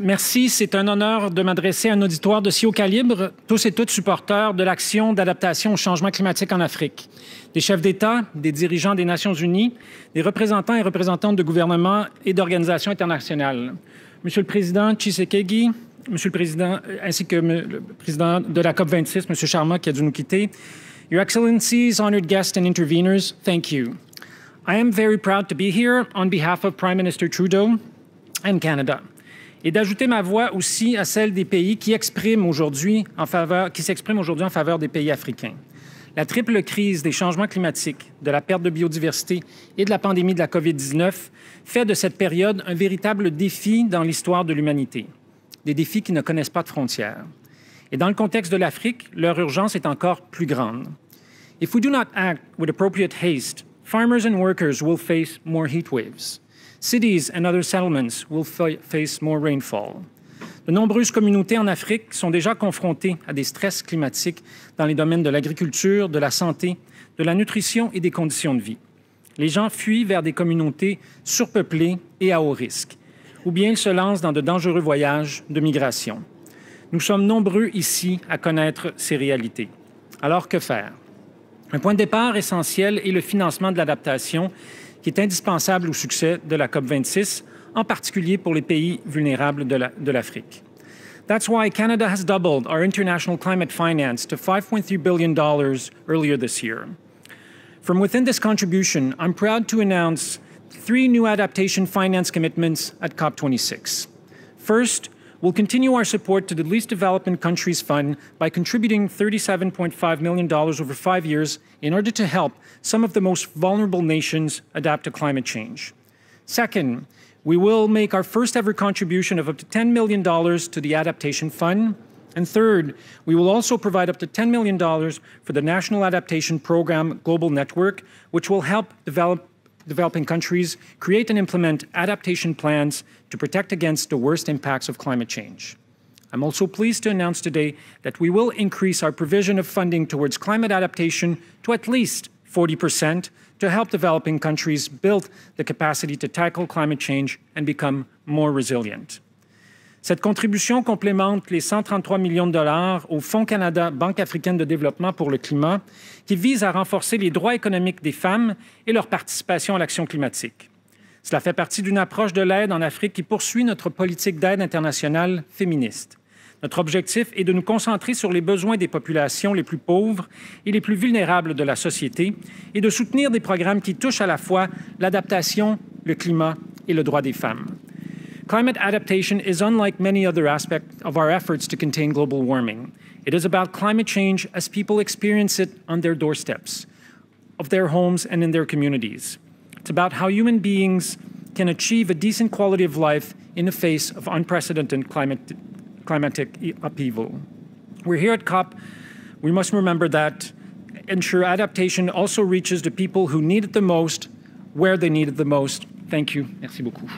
Merci. C'est un honneur de m'adresser à un auditoire de si haut calibre, tous et toutes supporters de l'action d'adaptation au changement climatique en Afrique. Des chefs d'État, des dirigeants des Nations unies, des représentants et représentantes de gouvernements et d'organisations internationales. Monsieur le Président Tshisekedi, Monsieur le Président, ainsi que le Président de la COP26, Monsieur Sharma, qui a dû nous quitter. Your Excellencies, honored guests and interveners, thank you. I am very proud to be here on behalf of Prime Minister Trudeau and Canada. Et d'ajouter ma voix aussi à celle des pays qui s'expriment aujourd'hui en faveur des pays africains. La triple crise des changements climatiques, de la perte de biodiversité et de la pandémie de la COVID-19 fait de cette période un véritable défi dans l'histoire de l'humanité. Des défis qui ne connaissent pas de frontières. Et dans le contexte de l'Afrique, leur urgence est encore plus grande. If we do not act with appropriate haste, farmers and workers will face more heat waves. Cities and other settlements will face more rainfall. De nombreuses communautés en Afrique sont déjà confrontées à des stress climatiques dans les domaines de l'agriculture, de la santé, de la nutrition et des conditions de vie. Les gens fuient vers des communautés surpeuplées et à haut risque, ou bien ils se lancent dans de dangereux voyages de migration. Nous sommes nombreux ici à connaître ces réalités. Alors, que faire? Un point de départ essentiel est le financement de l'adaptation, qui est indispensable au succès de la COP26, en particulier pour les pays vulnérables de l'Afrique. That's why Canada has doubled our international climate finance to $5.3 billion earlier this year. From within this contribution, I'm proud to announce 3 new adaptation finance commitments at COP26. First, we'll continue our support to the Least Developed Countries Fund by contributing $37.5 million over 5 years in order to help some of the most vulnerable nations adapt to climate change. Second, we will make our first ever contribution of up to $10 million to the Adaptation Fund. And third, we will also provide up to $10 million for the National Adaptation Program Global Network, which will help developing countries create and implement adaptation plans to protect against the worst impacts of climate change. I'm also pleased to announce today that we will increase our provision of funding towards climate adaptation to at least 40% to help developing countries build the capacity to tackle climate change and become more resilient. Cette contribution complémente les 133 millions de dollars au Fonds Canada Banque africaine de développement pour le climat, qui vise à renforcer les droits économiques des femmes et leur participation à l'action climatique. Cela fait partie d'une approche de l'aide en Afrique qui poursuit notre politique d'aide internationale féministe. Notre objectif est de nous concentrer sur les besoins des populations les plus pauvres et les plus vulnérables de la société et de soutenir des programmes qui touchent à la fois l'adaptation, le climat et le droit des femmes. Climate adaptation is unlike many other aspects of our efforts to contain global warming. It is about climate change as people experience it on their doorsteps, of their homes and in their communities. It's about how human beings can achieve a decent quality of life in the face of unprecedented climatic upheaval. We're here at COP. We must remember that ensure adaptation also reaches the people who need it the most, where they need it the most. Thank you. Merci beaucoup.